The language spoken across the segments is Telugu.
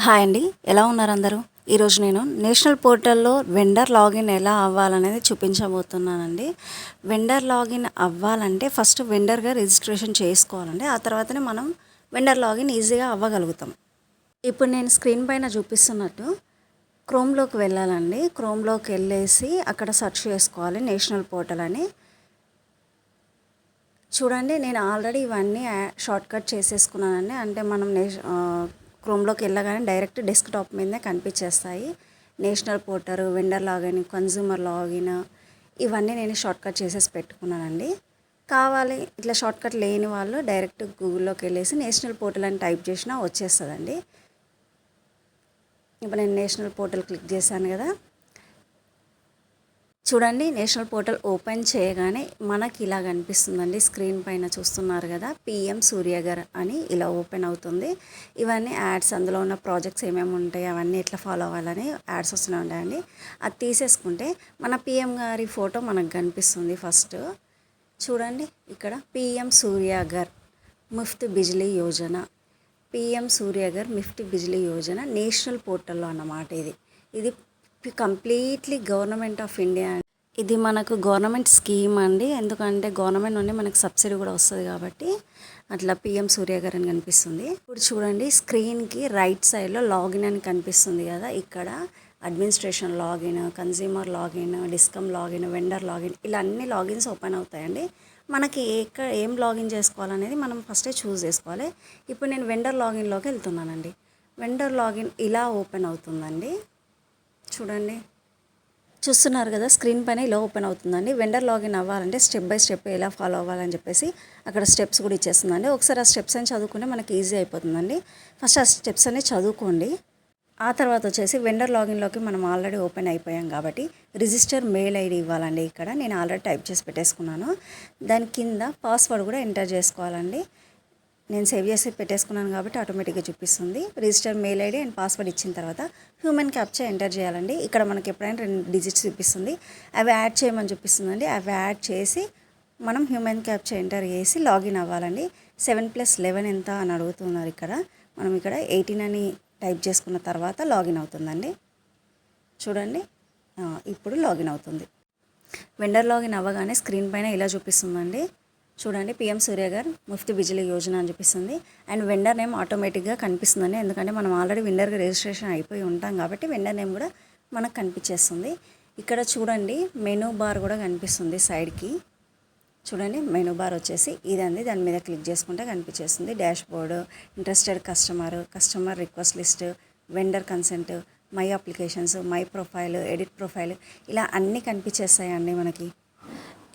హాయ్ అండి, ఎలా ఉన్నారు అందరూ? ఈరోజు నేను నేషనల్ పోర్టల్లో వెండర్ లాగిన్ ఎలా అవ్వాలనేది చూపించబోతున్నానండి. వెండర్ లాగిన్ అవ్వాలంటే ఫస్ట్ వెండర్గా రిజిస్ట్రేషన్ చేసుకోవాలండి. ఆ తర్వాతనే మనం వెండర్ లాగిన్ ఈజీగా అవ్వగలుగుతాం. ఇప్పుడు నేను స్క్రీన్ పైన చూపిస్తున్నట్టు క్రోమ్లోకి వెళ్ళాలండి. క్రోమ్లోకి వెళ్ళేసి అక్కడ సెర్చ్ చేసుకోవాలి నేషనల్ పోర్టల్ అని. చూడండి, నేను ఆల్రెడీ ఇవన్నీ షార్ట్కట్ చేసేసుకున్నానండి. అంటే మనం క్రోమ్లోకి వెళ్ళగానే డైరెక్ట్ డెస్క్టాప్ మీదనే కనిపించేస్తాయి. National portal, vendor login, consumer login ఇవన్నీ నేను షార్ట్కట్ చేసేసి పెట్టుకున్నానండి. కావాలి ఇట్లా షార్ట్కట్ లేని వాళ్ళు డైరెక్ట్ గూగుల్లోకి వెళ్ళేసి నేషనల్ పోర్టల్ అని టైప్ చేసినా వచ్చేస్తుందండి. ఇప్పుడు నేను నేషనల్ పోర్టల్ క్లిక్ చేశాను కదా. చూడండి, నేషనల్ పోర్టల్ ఓపెన్ చేయగానే మనకి ఇలా కనిపిస్తుందండి. స్క్రీన్ పైన చూస్తున్నారు కదా, పిఎం సూర్యగర్ అని ఇలా ఓపెన్ అవుతుంది. ఇవన్నీ యాడ్స్, అందులో ఉన్న ప్రాజెక్ట్స్ ఏమేమి ఉంటాయి అవన్నీ ఎట్లా ఫాలో అవ్వాలని యాడ్స్ వస్తూనే ఉంటాయండి. అది తీసేసుకుంటే మన పిఎం గారి ఫోటో మనకు కనిపిస్తుంది. ఫస్ట్ చూడండి, ఇక్కడ PM Surya Ghar Muft Bijli Yojana, PM Surya Ghar Muft Bijli Yojana national పోర్టల్లో అన్నమాట. ఇది కంప్లీట్లీ గవర్నమెంట్ ఆఫ్ ఇండియా. ఇది మనకు గవర్నమెంట్ స్కీమ్ అండి. ఎందుకంటే గవర్నమెంట్ నుండి మనకు సబ్సిడీ కూడా వస్తుంది కాబట్టి అట్లా పిఎం సూర్యగర్ అని కనిపిస్తుంది. ఇప్పుడు చూడండి, స్క్రీన్కి రైట్ సైడ్లో లాగిన్ అని కనిపిస్తుంది కదా. ఇక్కడ administration login, consumer login, discom login, vendor login ఇలా అన్ని లాగిన్స్ ఓపెన్ అవుతాయండి. మనకి ఏం లాగిన్ చేసుకోవాలనేది మనం ఫస్టే చూస్ చేసుకోవాలి. ఇప్పుడు నేను వెండర్ లాగిన్లోకి వెళ్తున్నానండి. వెండర్ లాగిన్ ఇలా ఓపెన్ అవుతుందండి. చూడండి, చూస్తున్నారు కదా, స్క్రీన్ పైన ఇలా ఓపెన్ అవుతుందండి. వెండర్ లాగిన్ అవ్వాలంటే స్టెప్ బై స్టెప్ ఎలా ఫాలో అవ్వాలని చెప్పేసి అక్కడ స్టెప్స్ కూడా ఇచ్చేస్తుందండి. ఒకసారి ఆ స్టెప్స్ అని చదువుకుంటే మనకి ఈజీ అయిపోతుందండి. ఫస్ట్ ఆ స్టెప్స్ అన్ని చదువుకోండి. ఆ తర్వాత వచ్చేసి వెండర్ లాగిన్లోకి మనం ఆల్రెడీ ఓపెన్ అయిపోయాం కాబట్టి రిజిస్టర్ మెయిల్ ఐడి ఇవ్వాలండి. ఇక్కడ నేను ఆల్రెడీ టైప్ చేసి పెట్టేసుకున్నాను. దాని కింద పాస్వర్డ్ కూడా ఎంటర్ చేసుకోవాలండి. నేను సేవ్ చేసి పెట్టేసుకున్నాను కాబట్టి ఆటోమేటిక్గా చూపిస్తుంది. Register mail ID and password ఇచ్చిన తర్వాత హ్యూమన్ క్యాప్చా ఎంటర్ చేయాలండి. ఇక్కడ మనకి ఎప్పుడైనా 2 డిజిట్స్ చూపిస్తుంది, అవి యాడ్ చేయమని చూపిస్తుందండి. అవి యాడ్ చేసి మనం హ్యూమన్ క్యాప్చా ఎంటర్ చేసి లాగిన్ అవ్వాలండి. 7+11 ఎంత అని అడుగుతున్నారు. ఇక్కడ మనం ఇక్కడ 18 అని టైప్ చేసుకున్న తర్వాత లాగిన్ అవుతుందండి. చూడండి, ఇప్పుడు లాగిన్ అవుతుంది. వెండర్ లాగిన్ అవ్వగానే స్క్రీన్ పైన ఇలా చూపిస్తుందండి. చూడండి, పిఎం సూర్యగర్ ముఫ్త్ బిజ్లీ యోజన అని చూపిస్తుంది. అండ్ వెండర్ నేమ్ ఆటోమేటిక్గా కనిపిస్తుందండి. ఎందుకంటే మనం ఆల్రెడీ వెండర్గా రిజిస్ట్రేషన్ అయిపోయి ఉంటాం కాబట్టి వెండర్ నేమ్ కూడా మనకు కనిపించేస్తుంది. ఇక్కడ చూడండి, మెనూ బార్ కూడా కనిపిస్తుంది సైడ్కి. చూడండి, మెనూ బార్ వచ్చేసి ఇదండి. దాని మీద క్లిక్ చేసుకుంటే కనిపించేస్తుంది. Dashboard, interested customer request list, vendor consent, my applications, my profile, edit profile ఇలా అన్నీ కనిపించేస్తాయండి మనకి.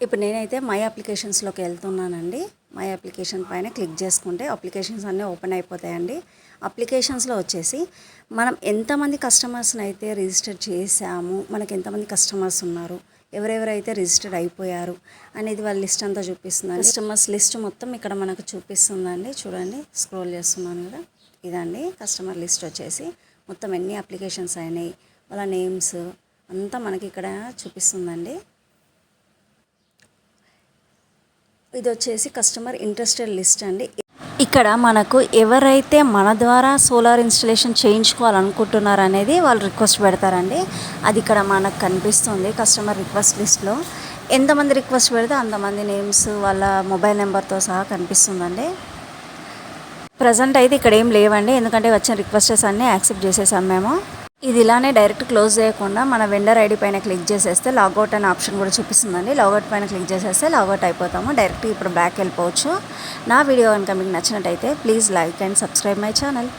ఇప్పుడు నేనైతే మై అప్లికేషన్స్లోకి వెళ్తున్నానండి. మై అప్లికేషన్ పైన క్లిక్ చేసుకుంటే అప్లికేషన్స్ అన్నీ ఓపెన్ అయిపోతాయండి. అప్లికేషన్స్లో వచ్చేసి మనం ఎంతమంది కస్టమర్స్ని అయితే రిజిస్టర్ చేసాము, మనకి ఎంతమంది కస్టమర్స్ ఉన్నారు, ఎవరెవరైతే రిజిస్టర్ అయిపోయారు అనేది వాళ్ళ లిస్ట్ అంతా చూపిస్తుందండి. కస్టమర్స్ లిస్ట్ మొత్తం ఇక్కడ మనకు చూపిస్తుందండి. చూడండి, స్క్రోల్ చేస్తున్నాను కదా, ఇదండి కస్టమర్ లిస్ట్ వచ్చేసి మొత్తం ఎన్ని అప్లికేషన్స్ అయినాయి, వాళ్ళ నేమ్స్ అంతా మనకి ఇక్కడ చూపిస్తుందండి. ఇది వచ్చేసి కస్టమర్ ఇంట్రెస్టెడ్ లిస్ట్ అండి. ఇక్కడ మనకు ఎవరైతే మన ద్వారా సోలార్ ఇన్స్టలేషన్ చేయించుకోవాలనుకుంటున్నారు అనేది వాళ్ళు రిక్వెస్ట్ పెడతారండి. అది ఇక్కడ మనకు కనిపిస్తుంది. కస్టమర్ రిక్వెస్ట్ లిస్ట్లో ఎంతమంది రిక్వెస్ట్ పెడితే అంతమంది నేమ్స్, వాళ్ళ మొబైల్ నెంబర్తో సహా కనిపిస్తుందండి. ప్రజెంట్ అయితే ఇక్కడ ఏం లేవండి, ఎందుకంటే వచ్చిన రిక్వెస్టెస్ అన్నీ యాక్సెప్ట్ చేసేసాం మేము. ఇది ఇలానే డైరెక్ట్ క్లోజ్ చేయకుండా మన వెండర్ ఐడి పైన క్లిక్ చేసేస్తే లాగౌట్ అనే ఆప్షన్ కూడా చూపిస్తుందండి. లాగౌట్ పైన క్లిక్ చేసేస్తే లాగౌట్ అయిపోతాము. డైరెక్ట్ ఇప్పుడు బ్యాక్ వెళ్ళిపోవచ్చు. నా వీడియో కనుక మీకు నచ్చినట్టయితే please like and subscribe my channel.